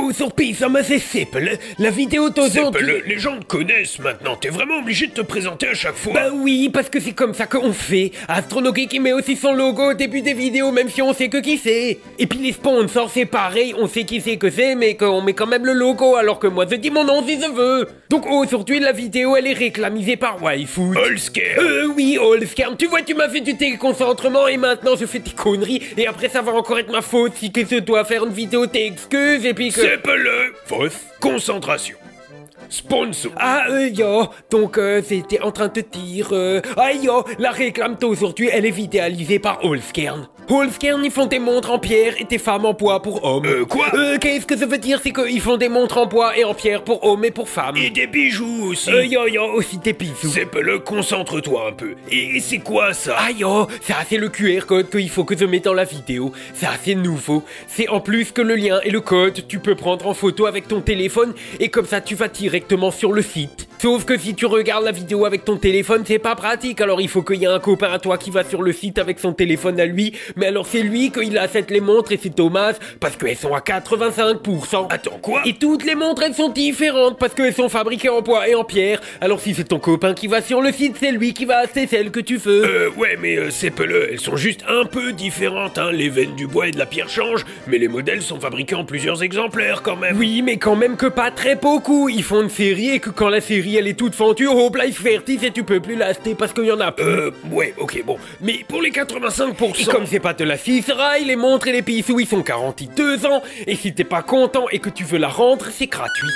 vidéo sur Pisama, c'est Seppel. La vidéo d'aujourd'hui... Seppel, les gens te connaissent maintenant. T'es vraiment obligé de te présenter à chaque fois. Bah oui, parce que c'est comme ça qu'on fait. Astronogeek qui met aussi son logo au début des vidéos, même si on sait que qui c'est. Et puis les sponsors, c'est pareil, on sait qui c'est que c'est, mais qu'on met quand même le logo, alors que moi je dis mon nom si je veux. Donc aujourd'hui, la vidéo, elle est réclamisée par Waifoot. Allscairn. Oui, Allscairn. Tu vois, tu m'as fait du déconcentrement et maintenant je fais des conneries. Et après, ça va encore être ma faute si que je dois faire une vidéo t'excuses et puis que... Seppel, fausse concentration. Sponsor. Ah, donc c'était en train de te dire... la réclame d'aujourd'hui, elle est vidéalisée par Allscairn. Allscairn, ils font des montres en pierre et des femmes en bois pour hommes. Quoi? Qu'est-ce que ça veut dire? C'est qu'ils font des montres en bois et en pierre pour hommes et pour femmes. Et des bijoux aussi. Aussi des bijoux. Seppel, concentre-toi un peu. Et c'est quoi ça? Ça c'est le QR code qu'il faut que je mette dans la vidéo. Ça c'est nouveau. C'est en plus que le lien et le code, tu peux prendre en photo avec ton téléphone et comme ça tu vas directement sur le site. Sauf que si tu regardes la vidéo avec ton téléphone, c'est pas pratique. Alors il faut qu'il y ait un copain à toi qui va sur le site avec son téléphone à lui. Mais alors c'est lui qu'il achète les montres et c'est dommage parce qu'elles sont à 85%. Attends, quoi? Et toutes les montres elles sont différentes parce qu'elles sont fabriquées en bois et en pierre. Alors si c'est ton copain qui va sur le site, c'est lui qui va acheter celle que tu veux. Ouais, mais Seppel, elles sont juste un peu différentes, hein. Les veines du bois et de la pierre changent, mais les modèles sont fabriqués en plusieurs exemplaires quand même. Oui, mais quand même que pas très beaucoup. Ils font une série et que quand la série elle est toute fendue, hop là ils se vertissent et tu peux plus l'acheter parce qu'il y en a plus. Ouais, ok, bon. Mais pour les 85%... Et comme c'est pas de la rail, les montres et les pissous, ils sont garantis 2 ans. Et si t'es pas content et que tu veux la rendre, c'est gratuit.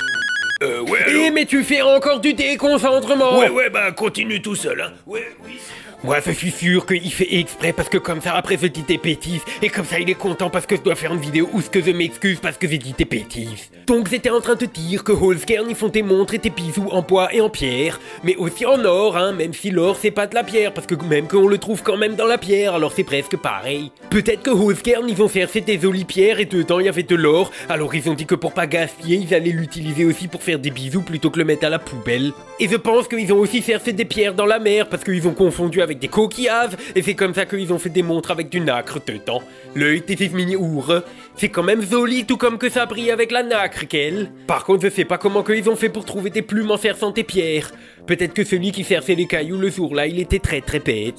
Ouais, alors... Mais tu fais encore du déconcentrement. Ouais, bah continue tout seul, hein. Ouais, oui. Moi, je suis sûr qu'il fait exprès parce que comme ça, après, je dis tes bêtises. Et comme ça, il est content parce que je dois faire une vidéo où ce que je m'excuse parce que j'ai dit tes bêtises. Donc, j'étais en train de te dire que Allscairn, ils font tes montres et tes bijoux en bois et en pierre. Mais aussi en or, hein, même si l'or, c'est pas de la pierre. Parce que même qu'on le trouve quand même dans la pierre, alors c'est presque pareil. Peut-être que Allscairn, ils ont cherché des jolies pierres et dedans, il y avait de l'or. Alors, ils ont dit que pour pas gaspiller, ils allaient l'utiliser aussi pour faire des bijoux plutôt que le mettre à la poubelle. Et je pense qu'ils ont aussi cherché des pierres dans la mer parce qu'ils ont confondu avec des coquillages, et c'est comme ça qu'ils ont fait des montres avec du nacre dedans. L'œil était mini ours. C'est quand même joli, tout comme que ça brille avec la nacre, qu'elle. Par contre, je sais pas comment qu'ils ont fait pour trouver des plumes en cherchant des pierres. Peut-être que celui qui cherchait les cailloux le jour-là, il était très très bête.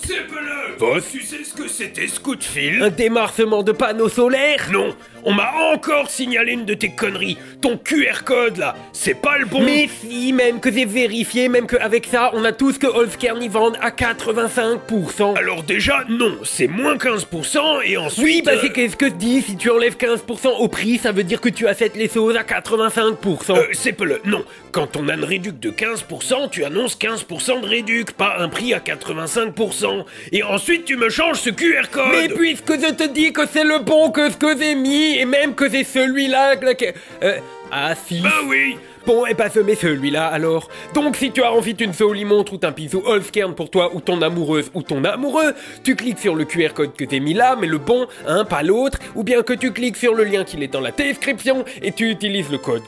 Tu sais ce que c'était ce coup de fil? Un démarcement de panneaux solaires? Non, on m'a encore signalé une de tes conneries. Ton QR code là, c'est pas le bon. Mais si, même que j'ai vérifié, même qu'avec ça, on a tout ce que Allscairn y vendent à 85%. Alors déjà, non, c'est moins 15% et ensuite... Oui, bah c'est qu'est-ce que je dis, si tu enlèves 15% au prix, ça veut dire que tu achètes les choses à 85%. Seppel, non. Quand on a une réduc de 15%, tu annonces 15% de réduc, pas un prix à 85%. Et ensuite, tu me changes ce QR code. Mais puisque je te dis que c'est le bon que ce que j'ai mis, et même que c'est celui-là... si... Bah oui. Bon, et bah je mets celui-là alors. Donc si tu as envie d'une jolie montre ou d'un bisou Allscairn pour toi ou ton amoureuse ou ton amoureux, tu cliques sur le QR code que t'es mis là, mais le bon, hein, pas l'autre, ou bien que tu cliques sur le lien qui est dans la description et tu utilises le code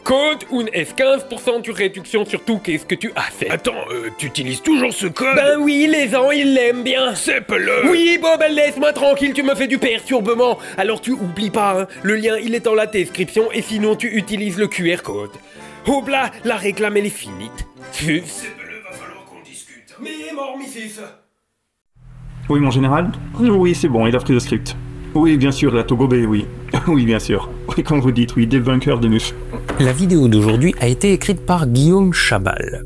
ou une S15% de réduction sur tout qu'est-ce que tu as fait. Attends, tu utilises toujours ce code? Ben oui, les gens, ils l'aiment bien. Seppel. Oui, bon ben laisse-moi tranquille, tu me fais du perturbement. Alors tu oublies pas, hein, le lien il est dans la description et sinon tu utilises le QR code. Hop là, la réclame elle est finie. Seppel, va falloir qu'on discute. Mais mormicis. Oui, mon général? Oui, c'est bon, il a pris le script. Oui, bien sûr, la Togobé, oui. Oui, bien sûr. Oui, comme vous dites, oui, des vainqueurs de muscles. La vidéo d'aujourd'hui a été écrite par Guillaume Chabal.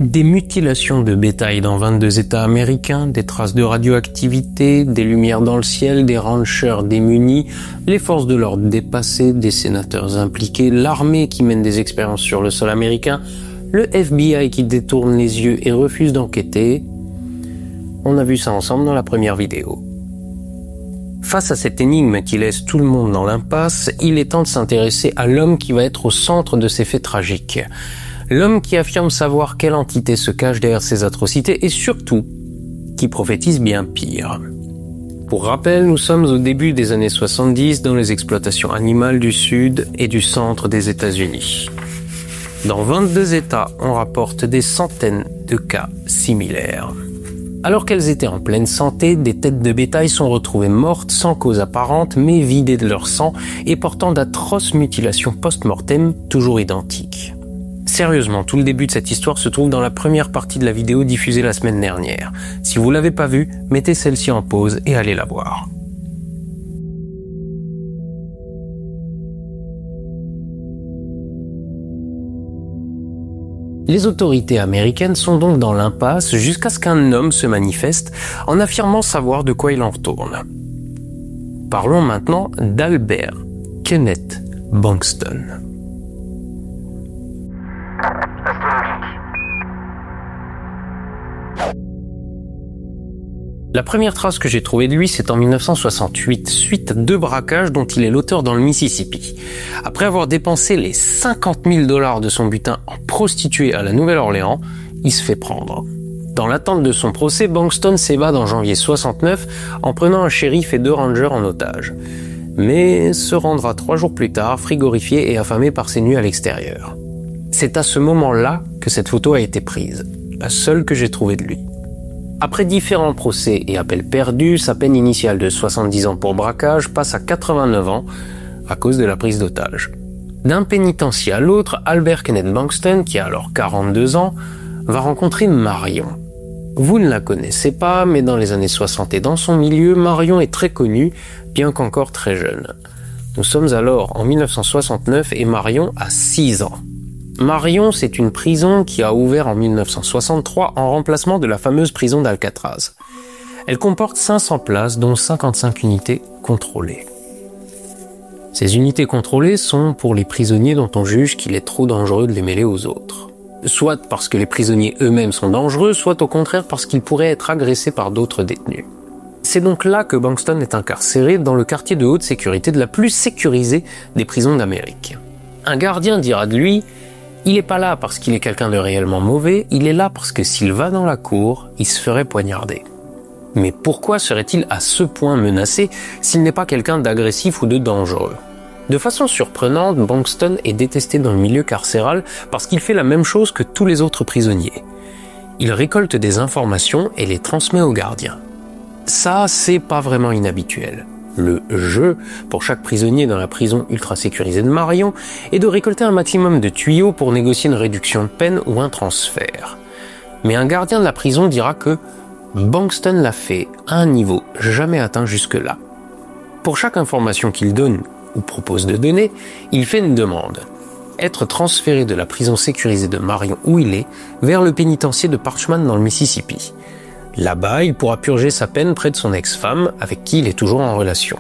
Des mutilations de bétail dans 22 États américains, des traces de radioactivité, des lumières dans le ciel, des ranchers démunis, les forces de l'ordre dépassées, des sénateurs impliqués, l'armée qui mène des expériences sur le sol américain, le FBI qui détourne les yeux et refuse d'enquêter. On a vu ça ensemble dans la première vidéo. Face à cette énigme qui laisse tout le monde dans l'impasse, il est temps de s'intéresser à l'homme qui va être au centre de ces faits tragiques. L'homme qui affirme savoir quelle entité se cache derrière ces atrocités et surtout, qui prophétise bien pire. Pour rappel, nous sommes au début des années 70 dans les exploitations animales du sud et du centre des États-Unis. Dans 22 États, on rapporte des centaines de cas similaires. Alors qu'elles étaient en pleine santé, des têtes de bétail sont retrouvées mortes sans cause apparente, mais vidées de leur sang et portant d'atroces mutilations post-mortem toujours identiques. Sérieusement, tout le début de cette histoire se trouve dans la première partie de la vidéo diffusée la semaine dernière. Si vous l'avez pas vue, mettez celle-ci en pause et allez la voir. Les autorités américaines sont donc dans l'impasse jusqu'à ce qu'un homme se manifeste en affirmant savoir de quoi il en retourne. Parlons maintenant d'Albert Kenneth Bankston. La première trace que j'ai trouvée de lui, c'est en 1968, suite à 2 braquages dont il est l'auteur dans le Mississippi. Après avoir dépensé les 50 000 $ de son butin en prostituées à la Nouvelle-Orléans, il se fait prendre. Dans l'attente de son procès, Bankston s'évade en janvier 69 en prenant un shérif et 2 rangers en otage. Mais se rendra 3 jours plus tard, frigorifié et affamé par ses nuits à l'extérieur. C'est à ce moment-là que cette photo a été prise, la seule que j'ai trouvée de lui. Après différents procès et appels perdus, sa peine initiale de 70 ans pour braquage passe à 89 ans à cause de la prise d'otage. D'un pénitencier à l'autre, Albert Kenneth Bankston, qui a alors 42 ans, va rencontrer Marion. Vous ne la connaissez pas, mais dans les années 60 et dans son milieu, Marion est très connue, bien qu'encore très jeune. Nous sommes alors en 1969 et Marion a 6 ans. Marion, c'est une prison qui a ouvert en 1963 en remplacement de la fameuse prison d'Alcatraz. Elle comporte 500 places, dont 55 unités contrôlées. Ces unités contrôlées sont pour les prisonniers dont on juge qu'il est trop dangereux de les mêler aux autres. Soit parce que les prisonniers eux-mêmes sont dangereux, soit au contraire parce qu'ils pourraient être agressés par d'autres détenus. C'est donc là que Bankston est incarcéré, dans le quartier de haute sécurité de la plus sécurisée des prisons d'Amérique. Un gardien dira de lui: il n'est pas là parce qu'il est quelqu'un de réellement mauvais, il est là parce que s'il va dans la cour, il se ferait poignarder. Mais pourquoi serait-il à ce point menacé s'il n'est pas quelqu'un d'agressif ou de dangereux? De façon surprenante, Bankston est détesté dans le milieu carcéral parce qu'il fait la même chose que tous les autres prisonniers. Il récolte des informations et les transmet aux gardiens. Ça, c'est pas vraiment inhabituel. Le jeu, pour chaque prisonnier dans la prison ultra sécurisée de Marion, est de récolter un maximum de tuyaux pour négocier une réduction de peine ou un transfert. Mais un gardien de la prison dira que Bankston l'a fait à un niveau jamais atteint jusque-là. Pour chaque information qu'il donne ou propose de donner, il fait une demande. Être transféré de la prison sécurisée de Marion où il est vers le pénitencier de Parchman dans le Mississippi. Là-bas, il pourra purger sa peine près de son ex-femme, avec qui il est toujours en relation.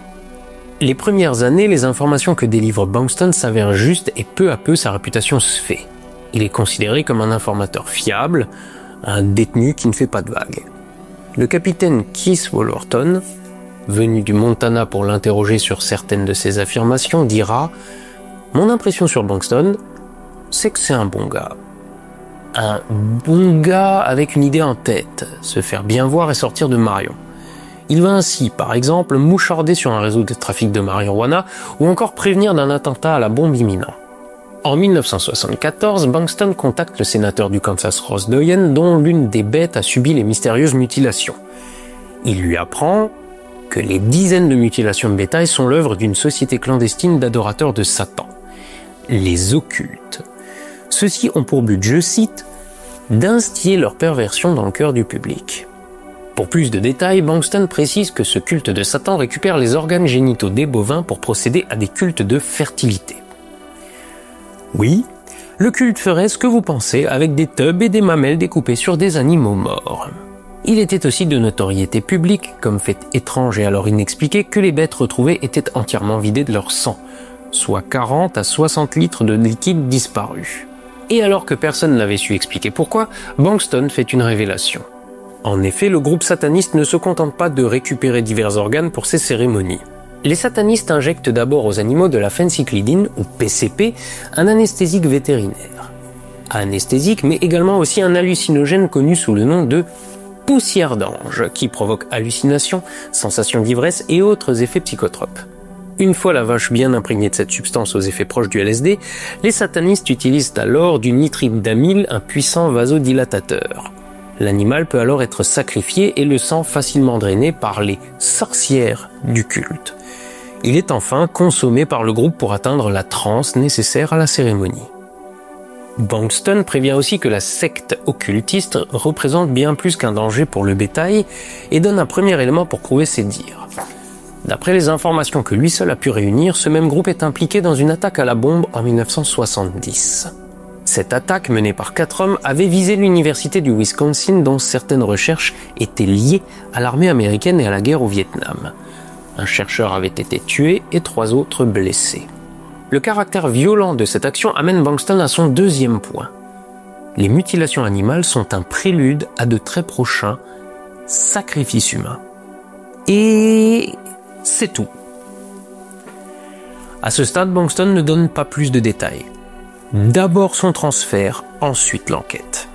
Les premières années, les informations que délivre Bankston s'avèrent justes et peu à peu, sa réputation se fait. Il est considéré comme un informateur fiable, un détenu qui ne fait pas de vagues. Le capitaine Keith Wolverton, venu du Montana pour l'interroger sur certaines de ses affirmations, dira « Mon impression sur Bankston, c'est que c'est un bon gars. Un bon gars avec une idée en tête, se faire bien voir et sortir de Marion. Il va ainsi, par exemple, moucharder sur un réseau de trafic de marijuana ou encore prévenir d'un attentat à la bombe imminent. » En 1974, Bankston contacte le sénateur du Kansas Ross Doyen, dont l'une des bêtes a subi les mystérieuses mutilations. Il lui apprend que les dizaines de mutilations de bétail sont l'œuvre d'une société clandestine d'adorateurs de Satan, les occultes. Ceux-ci ont pour but, je cite, d'instiller leur perversion dans le cœur du public. Pour plus de détails, Bankston précise que ce culte de Satan récupère les organes génitaux des bovins pour procéder à des cultes de fertilité. Oui, le culte ferait ce que vous pensez avec des tubs et des mamelles découpées sur des animaux morts. Il était aussi de notoriété publique, comme fait étrange et alors inexpliqué, que les bêtes retrouvées étaient entièrement vidées de leur sang, soit 40 à 60 litres de liquide disparu. Et alors que personne n'avait su expliquer pourquoi, Bankston fait une révélation. En effet, le groupe sataniste ne se contente pas de récupérer divers organes pour ces cérémonies. Les satanistes injectent d'abord aux animaux de la phencyclidine, ou PCP, un anesthésique vétérinaire. Anesthésique, mais également aussi un hallucinogène connu sous le nom de poussière d'ange, qui provoque hallucinations, sensations d'ivresse et autres effets psychotropes. Une fois la vache bien imprégnée de cette substance aux effets proches du LSD, les satanistes utilisent alors du nitrite d'amyle, un puissant vasodilatateur. L'animal peut alors être sacrifié et le sang facilement drainé par les sorcières du culte. Il est enfin consommé par le groupe pour atteindre la transe nécessaire à la cérémonie. Bankston prévient aussi que la secte occultiste représente bien plus qu'un danger pour le bétail et donne un premier élément pour prouver ses dires. D'après les informations que lui seul a pu réunir, ce même groupe est impliqué dans une attaque à la bombe en 1970. Cette attaque, menée par 4 hommes, avait visé l'université du Wisconsin dont certaines recherches étaient liées à l'armée américaine et à la guerre au Vietnam. Un chercheur avait été tué et 3 autres blessés. Le caractère violent de cette action amène Bankston à son deuxième point. Les mutilations animales sont un prélude à de très prochains sacrifices humains. Et c'est tout. À ce stade, Bankston ne donne pas plus de détails. D'abord son transfert, ensuite l'enquête.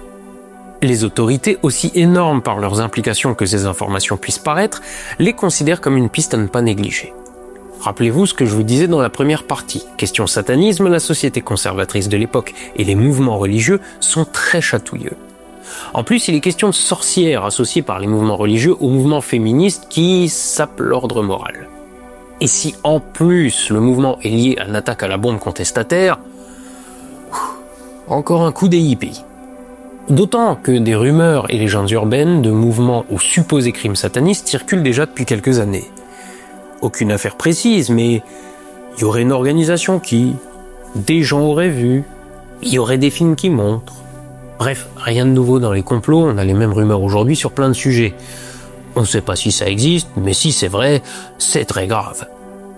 Les autorités, aussi énormes par leurs implications que ces informations puissent paraître, les considèrent comme une piste à ne pas négliger. Rappelez-vous ce que je vous disais dans la première partie. Question satanisme, la société conservatrice de l'époque et les mouvements religieux sont très chatouilleux. En plus, il est question de sorcières associées par les mouvements religieux aux mouvements féministes qui sapent l'ordre moral. Et si en plus le mouvement est lié à une attaque à la bombe contestataire, encore un coup des hippies. D'autant que des rumeurs et légendes urbaines de mouvements ou supposés crimes satanistes circulent déjà depuis quelques années. Aucune affaire précise, mais il y aurait une organisation qui, des gens auraient vu, il y aurait des films qui montrent. Bref, rien de nouveau dans les complots, on a les mêmes rumeurs aujourd'hui sur plein de sujets. On ne sait pas si ça existe, mais si c'est vrai, c'est très grave.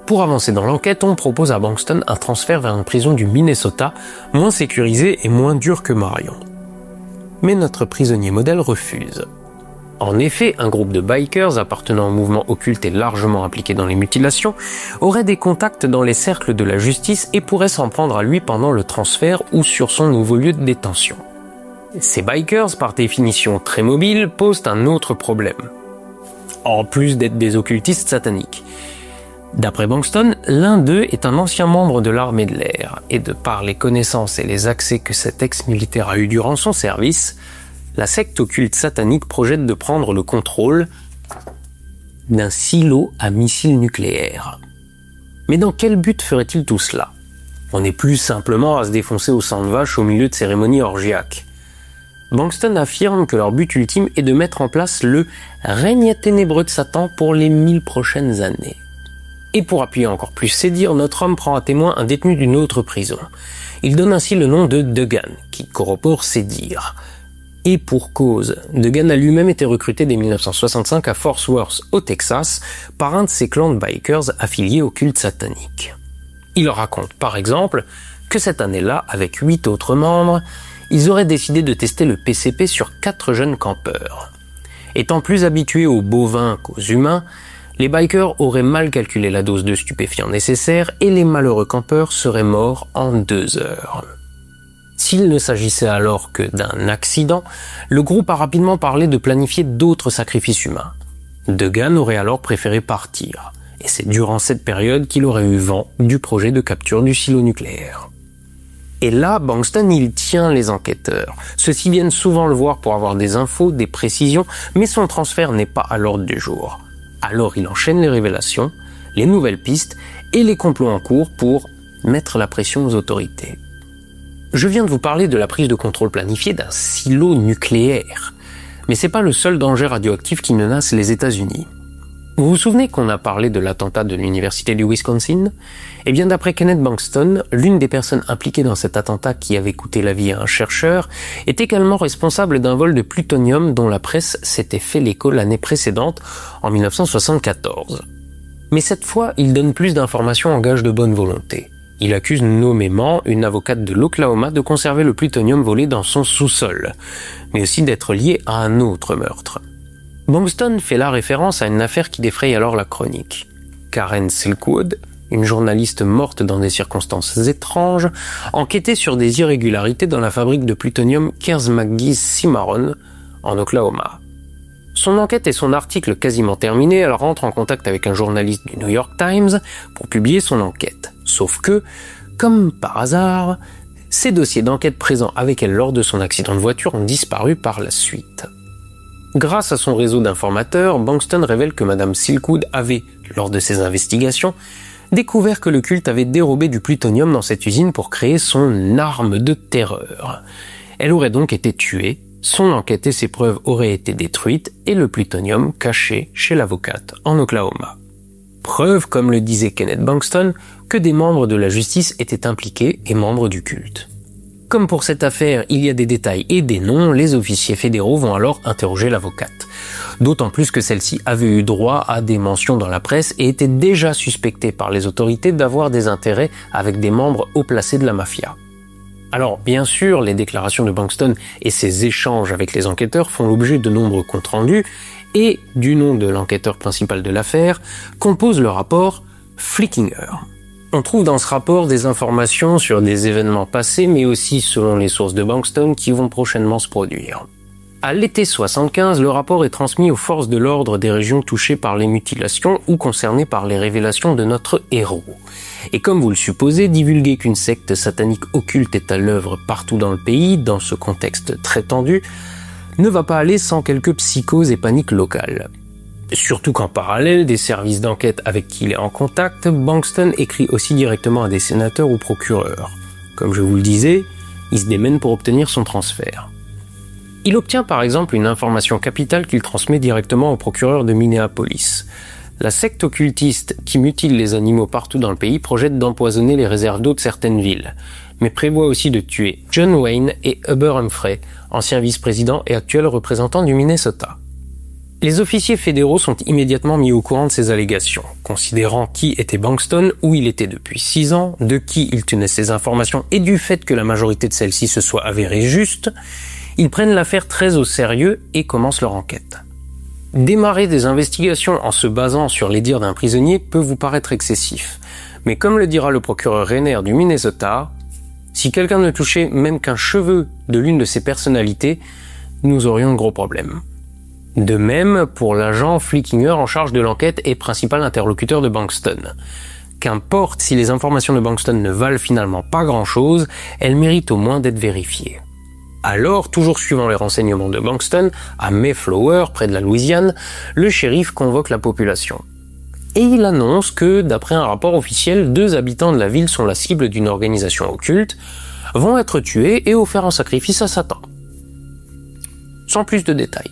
Pour avancer dans l'enquête, on propose à Bankston un transfert vers une prison du Minnesota, moins sécurisée et moins dure que Marion. Mais notre prisonnier modèle refuse. En effet, un groupe de bikers appartenant au mouvement occulte et largement impliqué dans les mutilations aurait des contacts dans les cercles de la justice et pourrait s'en prendre à lui pendant le transfert ou sur son nouveau lieu de détention. Ces bikers, par définition très mobiles, posent un autre problème. En plus d'être des occultistes sataniques. D'après Bankston, l'un d'eux est un ancien membre de l'armée de l'air, et de par les connaissances et les accès que cet ex-militaire a eu durant son service, la secte occulte satanique projette de prendre le contrôle d'un silo à missiles nucléaires. Mais dans quel but ferait-il tout cela? On n'est plus simplement à se défoncer au sang de vache au milieu de cérémonies orgiaques. Bankston affirme que leur but ultime est de mettre en place le règne ténébreux de Satan pour les 1000 prochaines années. Et pour appuyer encore plus ses dires, notre homme prend à témoin un détenu d'une autre prison. Il donne ainsi le nom de Duggan, qui corrobore ses dires. Et pour cause, Duggan a lui-même été recruté dès 1965 à Fort Worth, au Texas, par un de ses clans de bikers affiliés au culte satanique. Il raconte par exemple que cette année-là, avec 8 autres membres, ils auraient décidé de tester le PCP sur 4 jeunes campeurs. Étant plus habitués aux bovins qu'aux humains, les bikers auraient mal calculé la dose de stupéfiants nécessaire et les malheureux campeurs seraient morts en 2 heures. S'il ne s'agissait alors que d'un accident, le groupe a rapidement parlé de planifier d'autres sacrifices humains. Duggan aurait alors préféré partir, et c'est durant cette période qu'il aurait eu vent du projet de capture du silo nucléaire. Et là, Bankston, il tient les enquêteurs. Ceux-ci viennent souvent le voir pour avoir des infos, des précisions, mais son transfert n'est pas à l'ordre du jour. Alors il enchaîne les révélations, les nouvelles pistes et les complots en cours pour mettre la pression aux autorités. Je viens de vous parler de la prise de contrôle planifiée d'un silo nucléaire. Mais c'est pas le seul danger radioactif qui menace les États-Unis. Vous vous souvenez qu'on a parlé de l'attentat de l'université du Wisconsin? Eh bien, d'après Kenneth Bankston, l'une des personnes impliquées dans cet attentat qui avait coûté la vie à un chercheur est également responsable d'un vol de plutonium dont la presse s'était fait l'écho l'année précédente, en 1974. Mais cette fois, il donne plus d'informations en gage de bonne volonté. Il accuse nommément une avocate de l'Oklahoma de conserver le plutonium volé dans son sous-sol, mais aussi d'être lié à un autre meurtre. Bankston fait là référence à une affaire qui défraye alors la chronique. Karen Silkwood, une journaliste morte dans des circonstances étranges, enquêtait sur des irrégularités dans la fabrique de plutonium Kers McGee's Cimarron, en Oklahoma. Son enquête et son article quasiment terminés, elle rentre en contact avec un journaliste du New York Times pour publier son enquête. Sauf que, comme par hasard, ses dossiers d'enquête présents avec elle lors de son accident de voiture ont disparu par la suite. Grâce à son réseau d'informateurs, Bankston révèle que Madame Silkwood avait, lors de ses investigations, découvert que le culte avait dérobé du plutonium dans cette usine pour créer son arme de terreur. Elle aurait donc été tuée, son enquête et ses preuves auraient été détruites et le plutonium caché chez l'avocate en Oklahoma. Preuve, comme le disait Kenneth Bankston, que des membres de la justice étaient impliqués et membres du culte. Comme pour cette affaire, il y a des détails et des noms, les officiers fédéraux vont alors interroger l'avocate. D'autant plus que celle-ci avait eu droit à des mentions dans la presse et était déjà suspectée par les autorités d'avoir des intérêts avec des membres haut placés de la mafia. Alors, bien sûr, les déclarations de Bankston et ses échanges avec les enquêteurs font l'objet de nombreux comptes rendus et, du nom de l'enquêteur principal de l'affaire, compose le rapport Flickinger. On trouve dans ce rapport des informations sur des événements passés, mais aussi, selon les sources de Bankston, qui vont prochainement se produire. À l'été 75, le rapport est transmis aux forces de l'ordre des régions touchées par les mutilations ou concernées par les révélations de notre héros. Et comme vous le supposez, divulguer qu'une secte satanique occulte est à l'œuvre partout dans le pays, dans ce contexte très tendu, ne va pas aller sans quelques psychoses et paniques locales. Surtout qu'en parallèle des services d'enquête avec qui il est en contact, Bankston écrit aussi directement à des sénateurs ou procureurs. Comme je vous le disais, il se démène pour obtenir son transfert. Il obtient par exemple une information capitale qu'il transmet directement au procureur de Minneapolis. La secte occultiste qui mutile les animaux partout dans le pays projette d'empoisonner les réserves d'eau de certaines villes, mais prévoit aussi de tuer John Wayne et Hubert Humphrey, anciens vice-présidents et actuels représentants du Minnesota. Les officiers fédéraux sont immédiatement mis au courant de ces allégations, considérant qui était Bankston, où il était depuis 6 ans, de qui il tenait ces informations et du fait que la majorité de celles-ci se soit avérée juste. Ils prennent l'affaire très au sérieux et commencent leur enquête. Démarrer des investigations en se basant sur les dires d'un prisonnier peut vous paraître excessif, mais comme le dira le procureur Rainer du Minnesota, si quelqu'un ne touchait même qu'un cheveu de l'une de ces personnalités, nous aurions de gros problèmes. De même pour l'agent Flickinger en charge de l'enquête et principal interlocuteur de Bankston. Qu'importe si les informations de Bankston ne valent finalement pas grand-chose, elles méritent au moins d'être vérifiées. Alors, toujours suivant les renseignements de Bankston, à Mayflower, près de la Louisiane, le shérif convoque la population. Et il annonce que, d'après un rapport officiel, 2 habitants de la ville sont la cible d'une organisation occulte, vont être tués et offert en sacrifice à Satan. Sans plus de détails.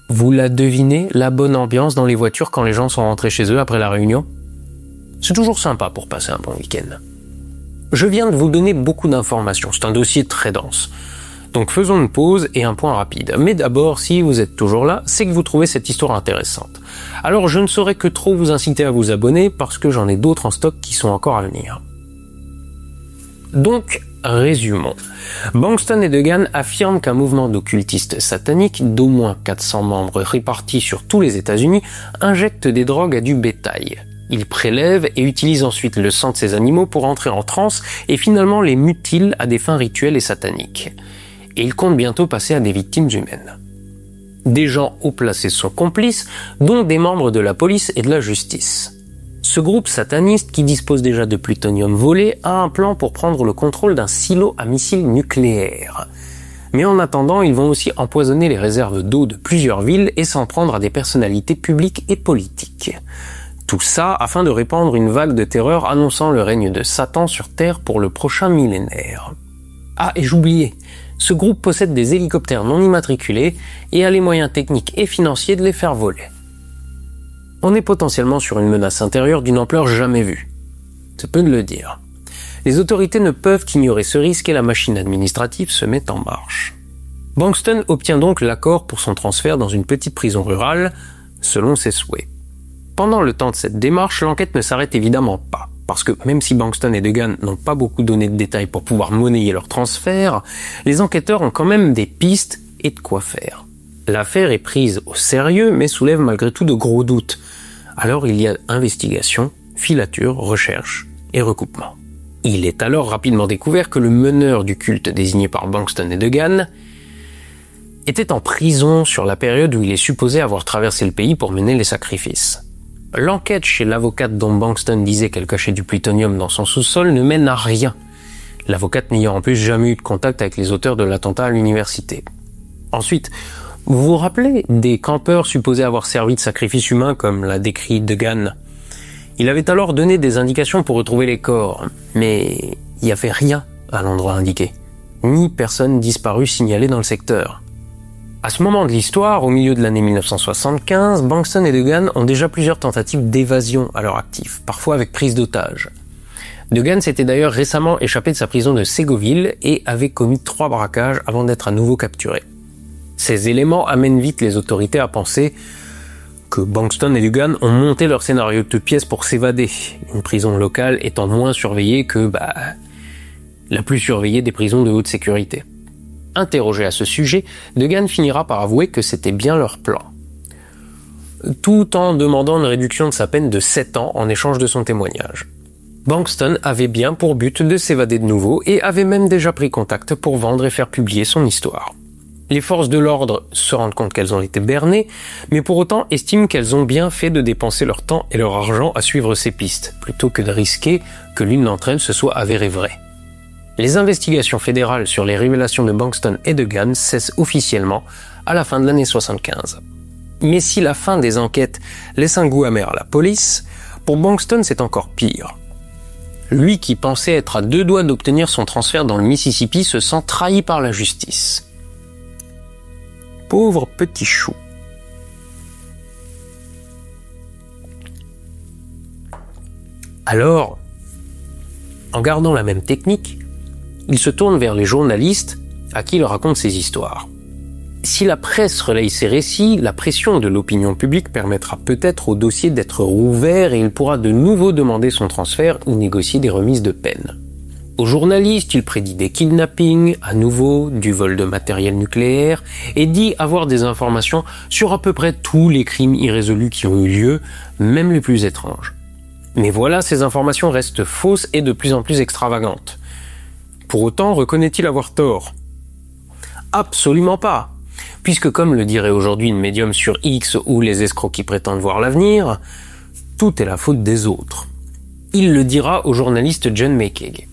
Vous la devinez, la bonne ambiance dans les voitures quand les gens sont rentrés chez eux après la réunion? C'est toujours sympa pour passer un bon week-end. Je viens de vous donner beaucoup d'informations, c'est un dossier très dense. Donc faisons une pause et un point rapide. Mais d'abord, si vous êtes toujours là, c'est que vous trouvez cette histoire intéressante. Alors je ne saurais que trop vous inciter à vous abonner parce que j'en ai d'autres en stock qui sont encore à venir. Donc, résumons. Bankston et Degan affirment qu'un mouvement d'occultistes sataniques, d'au moins 400 membres répartis sur tous les États-Unis, injecte des drogues à du bétail. Ils prélèvent et utilisent ensuite le sang de ces animaux pour entrer en transe et finalement les mutilent à des fins rituelles et sataniques. Et ils comptent bientôt passer à des victimes humaines. Des gens haut placés sont complices, dont des membres de la police et de la justice. Ce groupe sataniste, qui dispose déjà de plutonium volé, a un plan pour prendre le contrôle d'un silo à missiles nucléaires. Mais en attendant, ils vont aussi empoisonner les réserves d'eau de plusieurs villes et s'en prendre à des personnalités publiques et politiques. Tout ça afin de répandre une vague de terreur annonçant le règne de Satan sur Terre pour le prochain millénaire. Ah, et j'oubliais, ce groupe possède des hélicoptères non immatriculés et a les moyens techniques et financiers de les faire voler. On est potentiellement sur une menace intérieure d'une ampleur jamais vue. C'est peu de le dire. Les autorités ne peuvent qu'ignorer ce risque et la machine administrative se met en marche. Bankston obtient donc l'accord pour son transfert dans une petite prison rurale, selon ses souhaits. Pendant le temps de cette démarche, l'enquête ne s'arrête évidemment pas, parce que même si Bankston et Degan n'ont pas beaucoup donné de détails pour pouvoir monnayer leur transfert, les enquêteurs ont quand même des pistes et de quoi faire. L'affaire est prise au sérieux, mais soulève malgré tout de gros doutes. Alors il y a investigation, filature, recherche et recoupement. Il est alors rapidement découvert que le meneur du culte désigné par Bankston et Degan était en prison sur la période où il est supposé avoir traversé le pays pour mener les sacrifices. L'enquête chez l'avocate dont Bankston disait qu'elle cachait du plutonium dans son sous-sol ne mène à rien, l'avocate n'ayant en plus jamais eu de contact avec les auteurs de l'attentat à l'université. Ensuite, Vous vous rappelez des campeurs supposés avoir servi de sacrifice humain comme l'a décrit Degan? Il avait alors donné des indications pour retrouver les corps, mais il n'y avait rien à l'endroit indiqué, ni personne disparue signalée dans le secteur. À ce moment de l'histoire, au milieu de l'année 1975, Bankston et Degan ont déjà plusieurs tentatives d'évasion à leur actif, parfois avec prise d'otages. Degan s'était d'ailleurs récemment échappé de sa prison de Ségoville et avait commis 3 braquages avant d'être à nouveau capturé. Ces éléments amènent vite les autorités à penser que Bankston et Degan ont monté leur scénario de pièces pour s'évader, une prison locale étant moins surveillée que la plus surveillée des prisons de haute sécurité. Interrogé à ce sujet, Degan finira par avouer que c'était bien leur plan, tout en demandant une réduction de sa peine de 7 ans en échange de son témoignage. Bankston avait bien pour but de s'évader de nouveau et avait même déjà pris contact pour vendre et faire publier son histoire. Les forces de l'ordre se rendent compte qu'elles ont été bernées, mais pour autant estiment qu'elles ont bien fait de dépenser leur temps et leur argent à suivre ces pistes, plutôt que de risquer que l'une d'entre elles se soit avérée vraie. Les investigations fédérales sur les révélations de Bankston et Degan cessent officiellement à la fin de l'année 75. Mais si la fin des enquêtes laisse un goût amer à la police, pour Bankston c'est encore pire. Lui qui pensait être à 2 doigts d'obtenir son transfert dans le Mississippi se sent trahi par la justice. Pauvre petit chou. Alors, en gardant la même technique, il se tourne vers les journalistes à qui il raconte ses histoires. Si la presse relaye ses récits, la pression de l'opinion publique permettra peut-être au dossier d'être rouvert et il pourra de nouveau demander son transfert ou négocier des remises de peine. Aux journalistes, il prédit des kidnappings, à nouveau, du vol de matériel nucléaire, et dit avoir des informations sur à peu près tous les crimes irrésolus qui ont eu lieu, même les plus étranges. Mais voilà, ces informations restent fausses et de plus en plus extravagantes. Pour autant, reconnaît-il avoir tort? Absolument pas. Puisque comme le dirait aujourd'hui une médium sur X ou les escrocs qui prétendent voir l'avenir, tout est la faute des autres. Il le dira au journaliste John McCaig.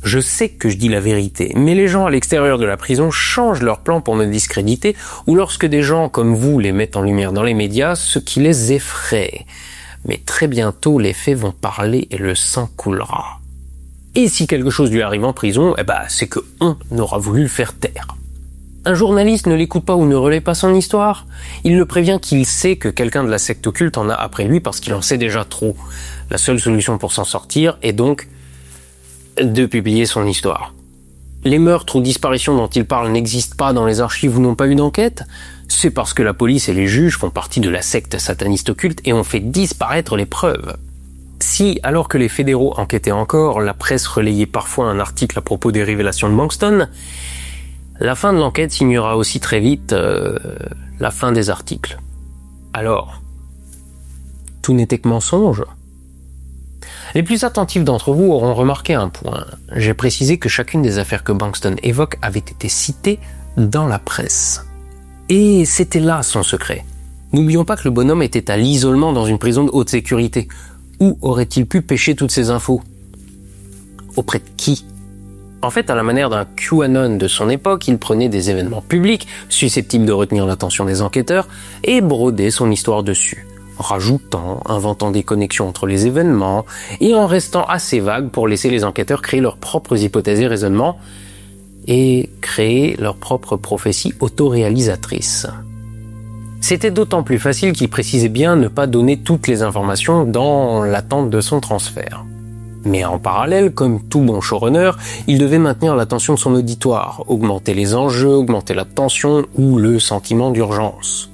Je sais que je dis la vérité, mais les gens à l'extérieur de la prison changent leur plan pour me discréditer, ou lorsque des gens comme vous les mettent en lumière dans les médias, ce qui les effraie. Mais très bientôt, les faits vont parler et le sang coulera. Et si quelque chose lui arrive en prison, c'est que on aura voulu le faire taire. Un journaliste ne l'écoute pas ou ne relaie pas son histoire. Il le prévient qu'il sait que quelqu'un de la secte occulte en a après lui parce qu'il en sait déjà trop. La seule solution pour s'en sortir est donc de publier son histoire. Les meurtres ou disparitions dont il parle n'existent pas dans les archives ou n'ont pas eu d'enquête. C'est parce que la police et les juges font partie de la secte sataniste occulte et ont fait disparaître les preuves. Si, alors que les fédéraux enquêtaient encore, la presse relayait parfois un article à propos des révélations de Bankston, la fin de l'enquête signera aussi très vite la fin des articles. Alors, tout n'était que mensonge. Les plus attentifs d'entre vous auront remarqué un point. J'ai précisé que chacune des affaires que Bankston évoque avait été citée dans la presse. Et c'était là son secret. N'oublions pas que le bonhomme était à l'isolement dans une prison de haute sécurité. Où aurait-il pu pêcher toutes ces infos? Auprès de qui? En fait, à la manière d'un QAnon de son époque, il prenait des événements publics, susceptibles de retenir l'attention des enquêteurs, et brodait son histoire dessus, rajoutant, inventant des connexions entre les événements, et en restant assez vague pour laisser les enquêteurs créer leurs propres hypothèses et raisonnements, et créer leurs propres prophéties autoréalisatrices. C'était d'autant plus facile qu'il précisait bien ne pas donner toutes les informations dans l'attente de son transfert. Mais en parallèle, comme tout bon showrunner, il devait maintenir l'attention de son auditoire, augmenter les enjeux, augmenter la tension ou le sentiment d'urgence.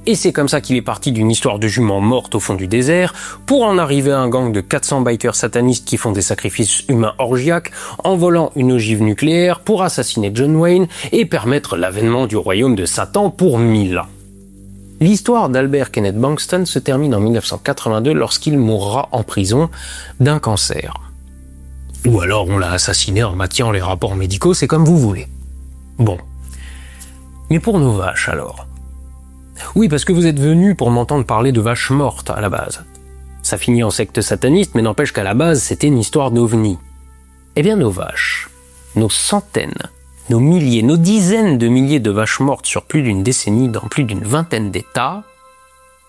Et c'est comme ça qu'il est parti d'une histoire de jument morte au fond du désert, pour en arriver à un gang de 400 bikers satanistes qui font des sacrifices humains orgiaques, en volant une ogive nucléaire pour assassiner John Wayne et permettre l'avènement du royaume de Satan pour 1000 ans. L'histoire d'Albert Kenneth Bankston se termine en 1982 lorsqu'il mourra en prison d'un cancer. Ou alors on l'a assassiné en maquillant les rapports médicaux, c'est comme vous voulez. Bon. Mais pour nos vaches alors? Oui, parce que vous êtes venus pour m'entendre parler de vaches mortes à la base. Ça finit en secte sataniste, mais n'empêche qu'à la base c'était une histoire d'ovni. Eh bien nos vaches, nos centaines, nos milliers, nos dizaines de milliers de vaches mortes sur plus d'une décennie dans plus d'une vingtaine d'États,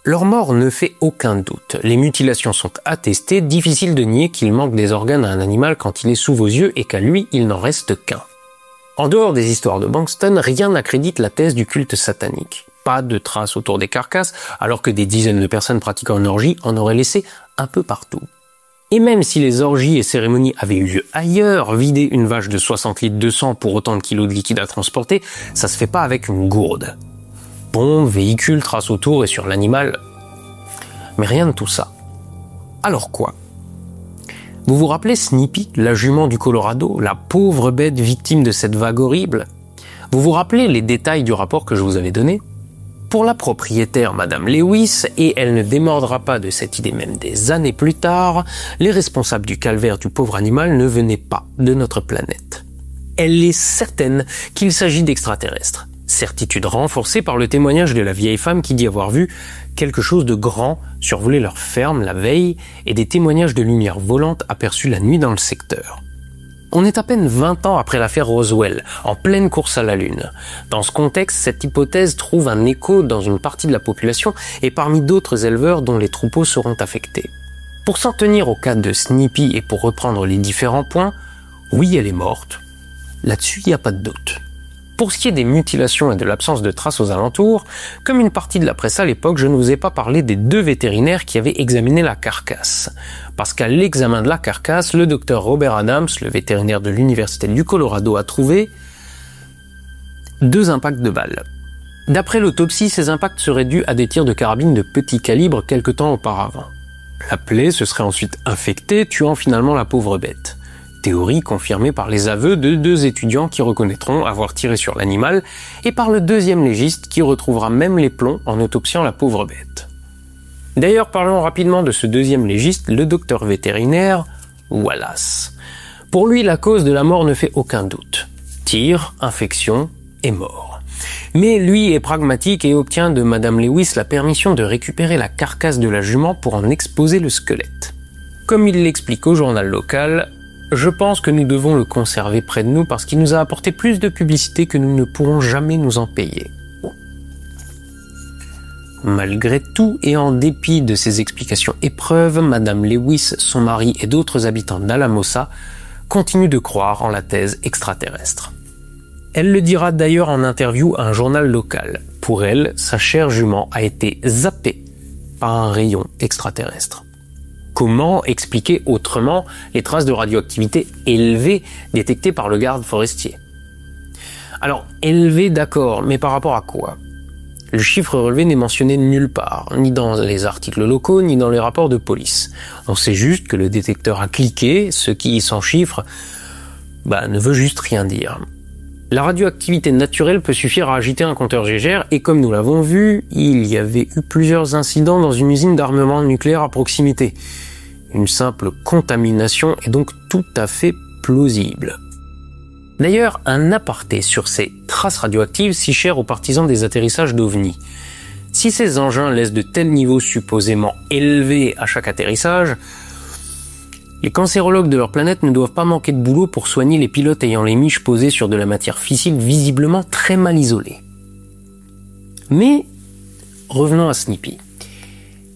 leur mort ne fait aucun doute. Les mutilations sont attestées, difficile de nier qu'il manque des organes à un animal quand il est sous vos yeux et qu'à lui, il n'en reste qu'un. En dehors des histoires de Bankston, rien n'accrédite la thèse du culte satanique. Pas de traces autour des carcasses, alors que des dizaines de personnes pratiquant une orgie en auraient laissé un peu partout. Et même si les orgies et cérémonies avaient eu lieu ailleurs, vider une vache de 60 litres de sang pour autant de kilos de liquide à transporter, ça se fait pas avec une gourde. Bombes, véhicules, traces autour et sur l'animal. Mais rien de tout ça. Alors quoi? Vous vous rappelez Snippy, la jument du Colorado, la pauvre bête victime de cette vague horrible? Vous vous rappelez les détails du rapport que je vous avais donné? Pour la propriétaire Madame Lewis, et elle ne démordra pas de cette idée même des années plus tard, les responsables du calvaire du pauvre animal ne venaient pas de notre planète. Elle est certaine qu'il s'agit d'extraterrestres. Certitude renforcée par le témoignage de la vieille femme qui dit avoir vu quelque chose de grand survoler leur ferme la veille et des témoignages de lumière volante aperçus la nuit dans le secteur. On est à peine 20 ans après l'affaire Roswell, en pleine course à la Lune. Dans ce contexte, cette hypothèse trouve un écho dans une partie de la population et parmi d'autres éleveurs dont les troupeaux seront affectés. Pour s'en tenir au cas de Snippy et pour reprendre les différents points, oui, elle est morte. Là-dessus, il n'y a pas de doute. Pour ce qui est des mutilations et de l'absence de traces aux alentours, comme une partie de la presse à l'époque, je ne vous ai pas parlé des 2 vétérinaires qui avaient examiné la carcasse. Parce qu'à l'examen de la carcasse, le docteur Robert Adams, le vétérinaire de l'Université du Colorado, a trouvé 2 impacts de balles. D'après l'autopsie, ces impacts seraient dus à des tirs de carabine de petit calibre quelque temps auparavant. La plaie se serait ensuite infectée, tuant finalement la pauvre bête. Théorie confirmée par les aveux de 2 étudiants qui reconnaîtront avoir tiré sur l'animal et par le 2e légiste qui retrouvera même les plombs en autopsiant la pauvre bête. D'ailleurs, parlons rapidement de ce 2e légiste, le docteur vétérinaire Wallace. Pour lui, la cause de la mort ne fait aucun doute. Tir, infection et mort. Mais lui est pragmatique et obtient de Madame Lewis la permission de récupérer la carcasse de la jument pour en exposer le squelette. Comme il l'explique au journal local, je pense que nous devons le conserver près de nous parce qu'il nous a apporté plus de publicité que nous ne pourrons jamais nous en payer. Malgré tout et en dépit de ces explications épreuves, Madame Lewis, son mari et d'autres habitants d'Alamosa continuent de croire en la thèse extraterrestre. Elle le dira d'ailleurs en interview à un journal local. Pour elle, sa chère jument a été zappée par un rayon extraterrestre. Comment expliquer autrement les traces de radioactivité élevées détectées par le garde forestier? Alors, élevées d'accord, mais par rapport à quoi? Le chiffre relevé n'est mentionné nulle part, ni dans les articles locaux, ni dans les rapports de police. On sait juste que le détecteur a cliqué, ce qui, sans chiffre, ne veut juste rien dire. La radioactivité naturelle peut suffire à agiter un compteur Geiger, et comme nous l'avons vu, il y avait eu plusieurs incidents dans une usine d'armement nucléaire à proximité. Une simple contamination est donc tout à fait plausible. D'ailleurs, un aparté sur ces traces radioactives si chères aux partisans des atterrissages d'OVNI. Si ces engins laissent de tels niveaux supposément élevés à chaque atterrissage, les cancérologues de leur planète ne doivent pas manquer de boulot pour soigner les pilotes ayant les miches posées sur de la matière fissile visiblement très mal isolée. Mais revenons à Snippy.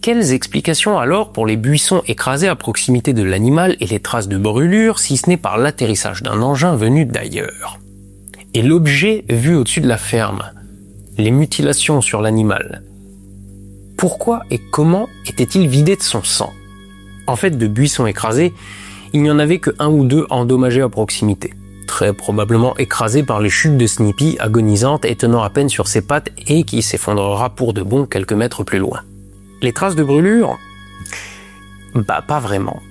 Quelles explications alors pour les buissons écrasés à proximité de l'animal et les traces de brûlure, si ce n'est par l'atterrissage d'un engin venu d'ailleurs? Et l'objet vu au-dessus de la ferme, les mutilations sur l'animal. Pourquoi et comment était-il vidé de son sang? En fait, de buissons écrasés, il n'y en avait que 1 ou 2 endommagés à proximité. Très probablement écrasés par les chutes de Snippy, agonisante et tenant à peine sur ses pattes et qui s'effondrera pour de bon quelques mètres plus loin. Les traces de brûlure? Pas vraiment.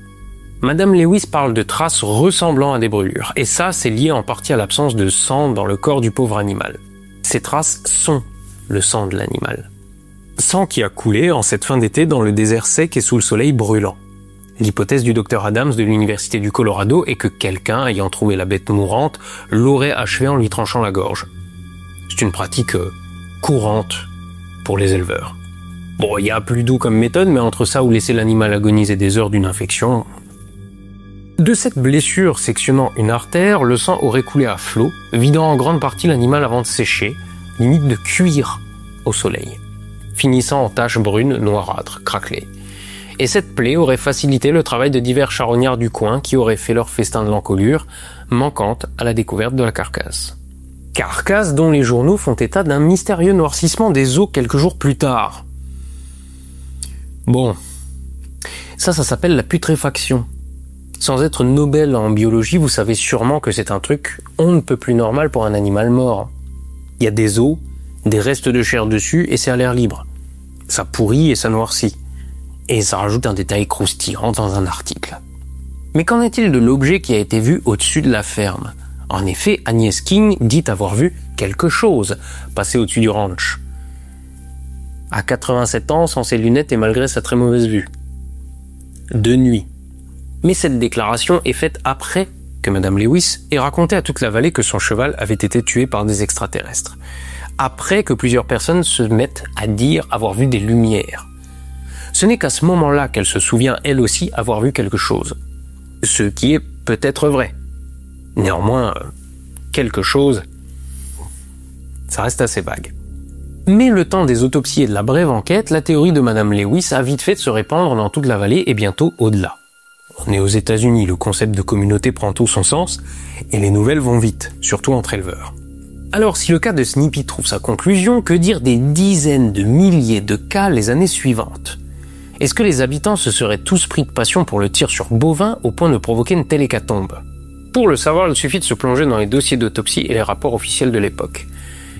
Madame Lewis parle de traces ressemblant à des brûlures, et ça, c'est lié en partie à l'absence de sang dans le corps du pauvre animal. Ces traces sont le sang de l'animal. Sang qui a coulé en cette fin d'été dans le désert sec et sous le soleil brûlant. L'hypothèse du docteur Adams de l'Université du Colorado est que quelqu'un, ayant trouvé la bête mourante, l'aurait achevée en lui tranchant la gorge. C'est une pratique courante pour les éleveurs. Bon, il y a plus doux comme méthode, mais entre ça ou laisser l'animal agoniser des heures d'une infection... De cette blessure sectionnant une artère, le sang aurait coulé à flot, vidant en grande partie l'animal avant de sécher, limite de cuire au soleil, finissant en taches brunes, noirâtres, craquelées. Et cette plaie aurait facilité le travail de divers charognards du coin qui auraient fait leur festin de l'encolure, manquante à la découverte de la carcasse. Carcasse dont les journaux font état d'un mystérieux noircissement des os quelques jours plus tard. Bon, ça s'appelle la putréfaction. Sans être Nobel en biologie, vous savez sûrement que c'est un truc on ne peut plus normal pour un animal mort. Il y a des os, des restes de chair dessus et c'est à l'air libre. Ça pourrit et ça noircit. Et ça rajoute un détail croustillant dans un article. Mais qu'en est-il de l'objet qui a été vu au-dessus de la ferme ? En effet, Agnès King dit avoir vu quelque chose passer au-dessus du ranch. À 87 ans, sans ses lunettes et malgré sa très mauvaise vue. De nuit. Mais cette déclaration est faite après que Madame Lewis ait raconté à toute la vallée que son cheval avait été tué par des extraterrestres. Après que plusieurs personnes se mettent à dire avoir vu des lumières. Ce n'est qu'à ce moment-là qu'elle se souvient elle aussi avoir vu quelque chose. Ce qui est peut-être vrai. Néanmoins, quelque chose, ça reste assez vague. Mais le temps des autopsies et de la brève enquête, la théorie de Madame Lewis a vite fait de se répandre dans toute la vallée et bientôt au-delà. On est aux États-Unis, le concept de communauté prend tout son sens, et les nouvelles vont vite, surtout entre éleveurs. Alors si le cas de Snippy trouve sa conclusion, que dire des dizaines de milliers de cas les années suivantes ? Est-ce que les habitants se seraient tous pris de passion pour le tir sur bovins au point de provoquer une telle hécatombe ? Pour le savoir, il suffit de se plonger dans les dossiers d'autopsie et les rapports officiels de l'époque.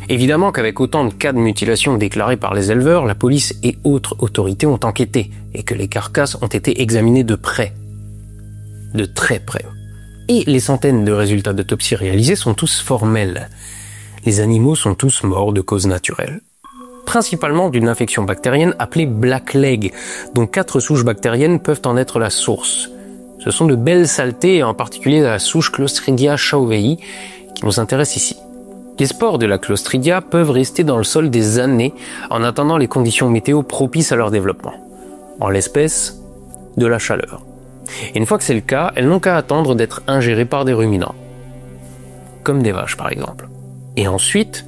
Évidemment qu'avec autant de cas de mutilation déclarés par les éleveurs, la police et autres autorités ont enquêté, et que les carcasses ont été examinées de près. De très près. Et les centaines de résultats d'autopsie réalisés sont tous formels. Les animaux sont tous morts de cause naturelle. Principalement d'une infection bactérienne appelée blackleg, dont 4 souches bactériennes peuvent en être la source. Ce sont de belles saletés, en particulier la souche Clostridia shaowei, qui nous intéresse ici. Les spores de la Clostridia peuvent rester dans le sol des années en attendant les conditions météo propices à leur développement. En l'espèce, de la chaleur. Et une fois que c'est le cas, elles n'ont qu'à attendre d'être ingérées par des ruminants. Comme des vaches par exemple. Et ensuite,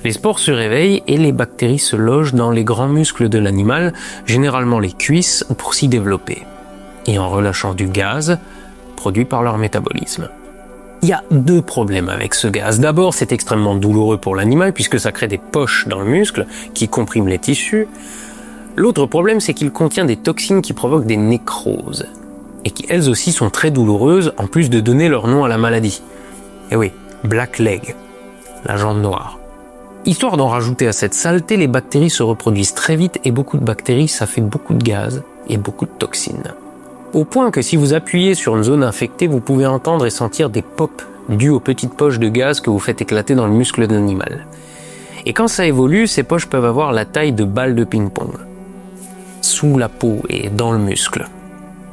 les spores se réveillent et les bactéries se logent dans les grands muscles de l'animal, généralement les cuisses, pour s'y développer. Et en relâchant du gaz produit par leur métabolisme. Il y a 2 problèmes avec ce gaz. D'abord, c'est extrêmement douloureux pour l'animal puisque ça crée des poches dans le muscle qui compriment les tissus. L'autre problème, c'est qu'il contient des toxines qui provoquent des nécroses et qui elles aussi sont très douloureuses en plus de donner leur nom à la maladie. Et oui, blackleg, la jambe noire. Histoire d'en rajouter à cette saleté, les bactéries se reproduisent très vite et beaucoup de bactéries, ça fait beaucoup de gaz et beaucoup de toxines. Au point que si vous appuyez sur une zone infectée, vous pouvez entendre et sentir des pops dus aux petites poches de gaz que vous faites éclater dans le muscle de l'animal. Et quand ça évolue, ces poches peuvent avoir la taille de balles de ping-pong. Sous la peau et dans le muscle.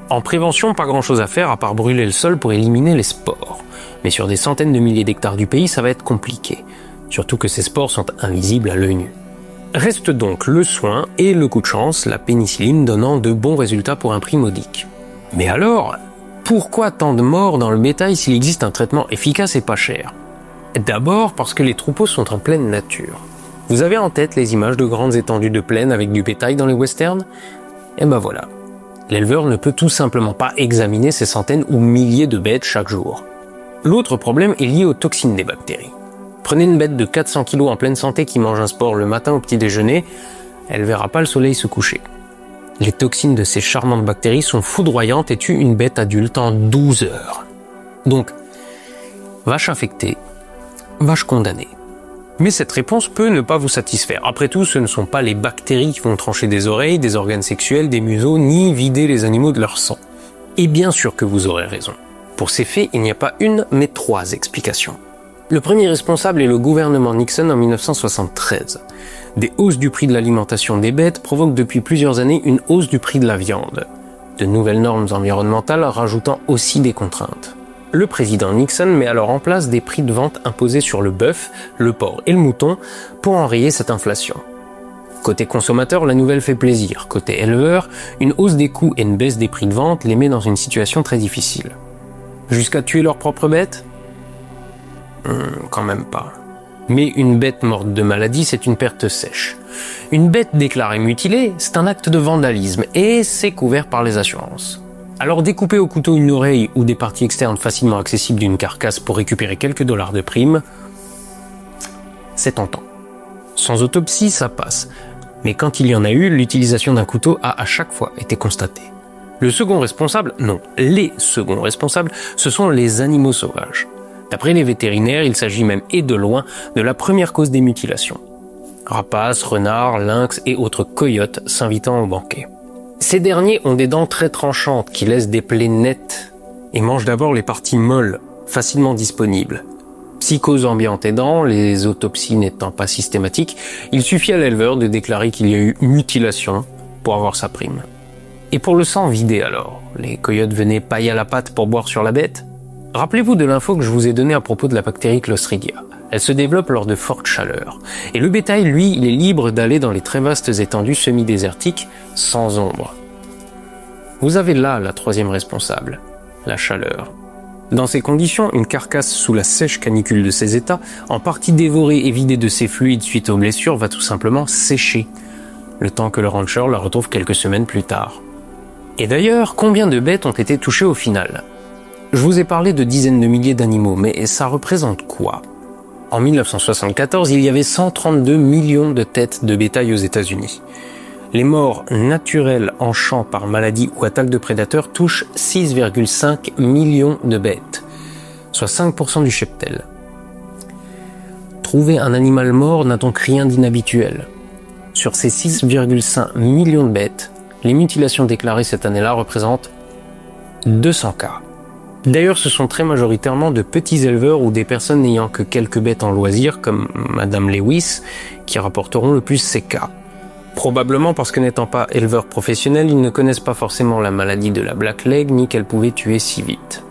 En prévention, pas grand chose à faire à part brûler le sol pour éliminer les spores. Mais sur des centaines de milliers d'hectares du pays, ça va être compliqué. Surtout que ces spores sont invisibles à l'œil nu. Reste donc le soin et le coup de chance, la pénicilline donnant de bons résultats pour un prix modique. Mais alors, pourquoi tant de morts dans le bétail s'il existe un traitement efficace et pas cher ? D'abord parce que les troupeaux sont en pleine nature. Vous avez en tête les images de grandes étendues de plaine avec du bétail dans les westerns ? Et ben voilà. L'éleveur ne peut tout simplement pas examiner ces centaines ou milliers de bêtes chaque jour. L'autre problème est lié aux toxines des bactéries. Prenez une bête de 400 kg en pleine santé qui mange un sport le matin au petit déjeuner, elle verra pas le soleil se coucher. Les toxines de ces charmantes bactéries sont foudroyantes et tuent une bête adulte en 12 heures. Donc, vache infectée, vache condamnée. Mais cette réponse peut ne pas vous satisfaire. Après tout, ce ne sont pas les bactéries qui vont trancher des oreilles, des organes sexuels, des museaux, ni vider les animaux de leur sang. Et bien sûr que vous aurez raison. Pour ces faits, il n'y a pas une, mais 3 explications. Le premier responsable est le gouvernement Nixon en 1973. Des hausses du prix de l'alimentation des bêtes provoquent depuis plusieurs années une hausse du prix de la viande. De nouvelles normes environnementales rajoutant aussi des contraintes. Le président Nixon met alors en place des prix de vente imposés sur le bœuf, le porc et le mouton pour enrayer cette inflation. Côté consommateur, la nouvelle fait plaisir. Côté éleveur, une hausse des coûts et une baisse des prix de vente les met dans une situation très difficile. Jusqu'à tuer leurs propres bêtes ? Quand même pas. Mais une bête morte de maladie, c'est une perte sèche. Une bête déclarée mutilée, c'est un acte de vandalisme et c'est couvert par les assurances. Alors découper au couteau une oreille ou des parties externes facilement accessibles d'une carcasse pour récupérer quelques dollars de prime, c'est tentant. Sans autopsie, ça passe. Mais quand il y en a eu, l'utilisation d'un couteau a à chaque fois été constatée. Le second responsable, non, les seconds responsables, ce sont les animaux sauvages. D'après les vétérinaires, il s'agit même et de loin de la première cause des mutilations. Rapaces, renards, lynx et autres coyotes s'invitant au banquet. Ces derniers ont des dents très tranchantes qui laissent des plaies nettes et mangent d'abord les parties molles, facilement disponibles. Psychose ambiante aidant, les autopsies n'étant pas systématiques, il suffit à l'éleveur de déclarer qu'il y a eu mutilation pour avoir sa prime. Et pour le sang vidé alors, les coyotes venaient paille à la patte pour boire sur la bête ? Rappelez-vous de l'info que je vous ai donnée à propos de la bactérie Clostridia. Elle se développe lors de fortes chaleurs. Et le bétail, lui, il est libre d'aller dans les très vastes étendues semi-désertiques sans ombre. Vous avez là la troisième responsable, la chaleur. Dans ces conditions, une carcasse sous la sèche canicule de ces états, en partie dévorée et vidée de ses fluides suite aux blessures, va tout simplement sécher, le temps que le rancher la retrouve quelques semaines plus tard. Et d'ailleurs, combien de bêtes ont été touchées au final ? Je vous ai parlé de dizaines de milliers d'animaux, mais ça représente quoi ? En 1974, il y avait 132 millions de têtes de bétail aux États-Unis. Les morts naturelles en champ par maladie ou attaque de prédateurs touchent 6,5 millions de bêtes, soit 5% du cheptel. Trouver un animal mort n'a donc rien d'inhabituel. Sur ces 6,5 millions de bêtes, les mutilations déclarées cette année-là représentent 200 cas. D'ailleurs, ce sont très majoritairement de petits éleveurs ou des personnes n'ayant que quelques bêtes en loisir, comme Madame Lewis, qui rapporteront le plus ces cas. Probablement parce que n'étant pas éleveurs professionnels, ils ne connaissent pas forcément la maladie de la Black Leg, ni qu'elle pouvait tuer si vite.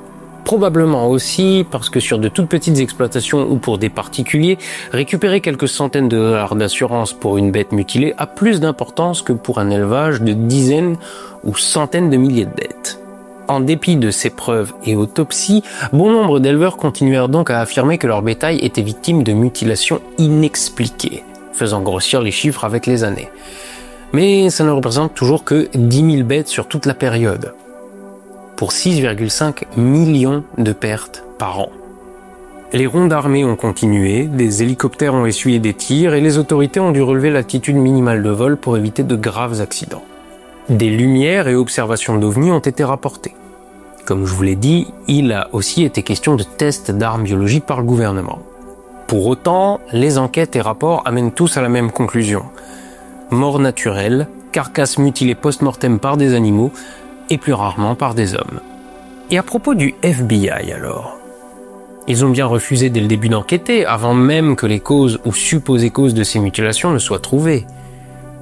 Probablement aussi parce que sur de toutes petites exploitations ou pour des particuliers, récupérer quelques centaines de dollars d'assurance pour une bête mutilée a plus d'importance que pour un élevage de dizaines ou centaines de milliers de bêtes. En dépit de ces preuves et autopsies, bon nombre d'éleveurs continuèrent donc à affirmer que leur bétail était victime de mutilations inexpliquées, faisant grossir les chiffres avec les années. Mais ça ne représente toujours que 10 000 bêtes sur toute la période, pour 6,5 millions de pertes par an. Les rondes armées ont continué, des hélicoptères ont essuyé des tirs et les autorités ont dû relever l'altitude minimale de vol pour éviter de graves accidents. Des lumières et observations d'OVNI ont été rapportées. Comme je vous l'ai dit, il a aussi été question de tests d'armes biologiques par le gouvernement. Pour autant, les enquêtes et rapports amènent tous à la même conclusion. Mort naturelle, carcasse mutilée post-mortem par des animaux, et plus rarement par des hommes. Et à propos du FBI alors ? Ils ont bien refusé dès le début d'enquêter, avant même que les causes ou supposées causes de ces mutilations ne soient trouvées.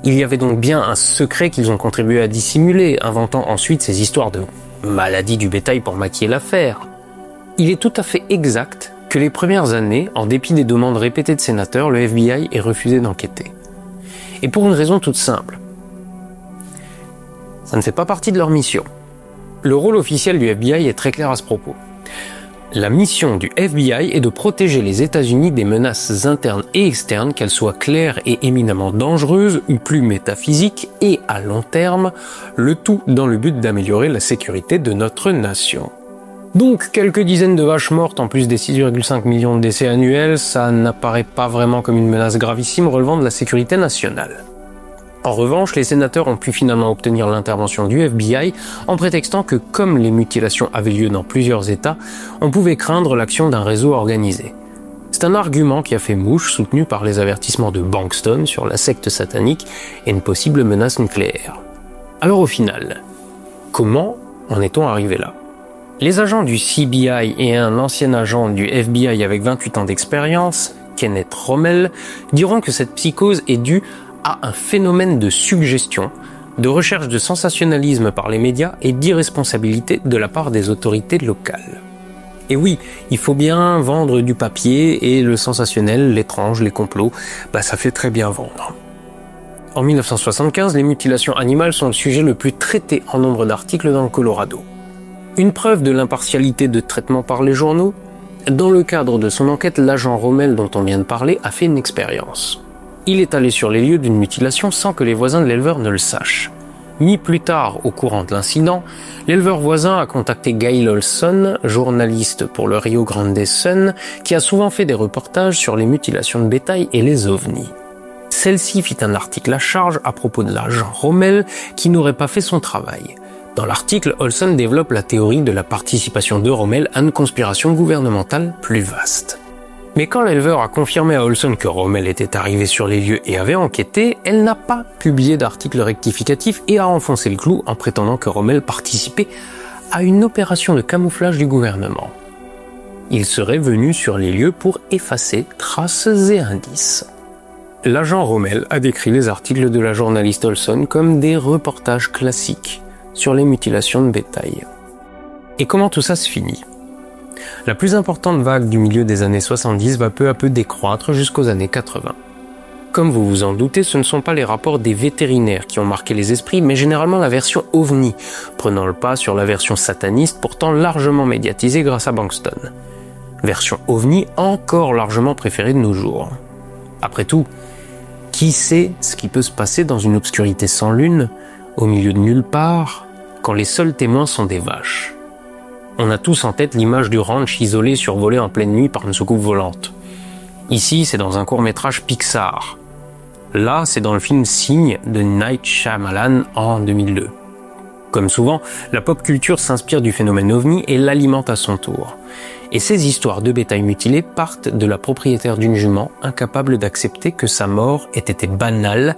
Il y avait donc bien un secret qu'ils ont contribué à dissimuler, inventant ensuite ces histoires de maladie du bétail pour maquiller l'affaire. Il est tout à fait exact que les premières années, en dépit des demandes répétées de sénateurs, le FBI ait refusé d'enquêter. Et pour une raison toute simple. Ça ne fait pas partie de leur mission. Le rôle officiel du FBI est très clair à ce propos. La mission du FBI est de protéger les États-Unis des menaces internes et externes, qu'elles soient claires et éminemment dangereuses ou plus métaphysiques, et à long terme, le tout dans le but d'améliorer la sécurité de notre nation. Donc, quelques dizaines de vaches mortes en plus des 6,5 millions de décès annuels, ça n'apparaît pas vraiment comme une menace gravissime relevant de la sécurité nationale. En revanche, les sénateurs ont pu finalement obtenir l'intervention du FBI en prétextant que, comme les mutilations avaient lieu dans plusieurs États, on pouvait craindre l'action d'un réseau organisé. C'est un argument qui a fait mouche, soutenu par les avertissements de Bankston sur la secte satanique et une possible menace nucléaire. Alors au final, comment en est-on arrivé là ? Les agents du CBI et un ancien agent du FBI avec 28 ans d'expérience, Kenneth Rommel, diront que cette psychose est due à un phénomène de suggestion, de recherche de sensationnalisme par les médias et d'irresponsabilité de la part des autorités locales. Et oui, il faut bien vendre du papier et le sensationnel, l'étrange, les complots, ça fait très bien vendre. En 1975, les mutilations animales sont le sujet le plus traité en nombre d'articles dans le Colorado. Une preuve de l'impartialité de traitement par les journaux? Dans le cadre de son enquête, l'agent Rommel dont on vient de parler a fait une expérience. Il est allé sur les lieux d'une mutilation sans que les voisins de l'éleveur ne le sachent. Mis plus tard au courant de l'incident, l'éleveur voisin a contacté Gail Olson, journaliste pour le Rio Grande Sun, qui a souvent fait des reportages sur les mutilations de bétail et les ovnis. Celle-ci fit un article à charge à propos de l'agent Rommel qui n'aurait pas fait son travail. Dans l'article, Olson développe la théorie de la participation de Rommel à une conspiration gouvernementale plus vaste. Mais quand l'éleveur a confirmé à Olson que Rommel était arrivé sur les lieux et avait enquêté, elle n'a pas publié d'article rectificatif et a enfoncé le clou en prétendant que Rommel participait à une opération de camouflage du gouvernement. Il serait venu sur les lieux pour effacer traces et indices. L'agent Rommel a décrit les articles de la journaliste Olson comme des reportages classiques sur les mutilations de bétail. Et comment tout ça se finit? La plus importante vague du milieu des années 70 va peu à peu décroître jusqu'aux années 80. Comme vous vous en doutez, ce ne sont pas les rapports des vétérinaires qui ont marqué les esprits, mais généralement la version ovni, prenant le pas sur la version sataniste pourtant largement médiatisée grâce à Bankston. Version ovni encore largement préférée de nos jours. Après tout, qui sait ce qui peut se passer dans une obscurité sans lune, au milieu de nulle part, quand les seuls témoins sont des vaches? On a tous en tête l'image du ranch isolé survolé en pleine nuit par une soucoupe volante. Ici, c'est dans un court-métrage Pixar. Là, c'est dans le film Signe de Night Shyamalan en 2002. Comme souvent, la pop culture s'inspire du phénomène ovni et l'alimente à son tour. Et ces histoires de bétail mutilé partent de la propriétaire d'une jument incapable d'accepter que sa mort ait été banale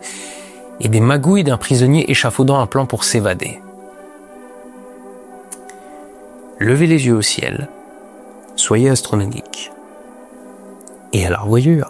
et des magouilles d'un prisonnier échafaudant un plan pour s'évader. Levez les yeux au ciel, soyez astronomiques et à la revoyure.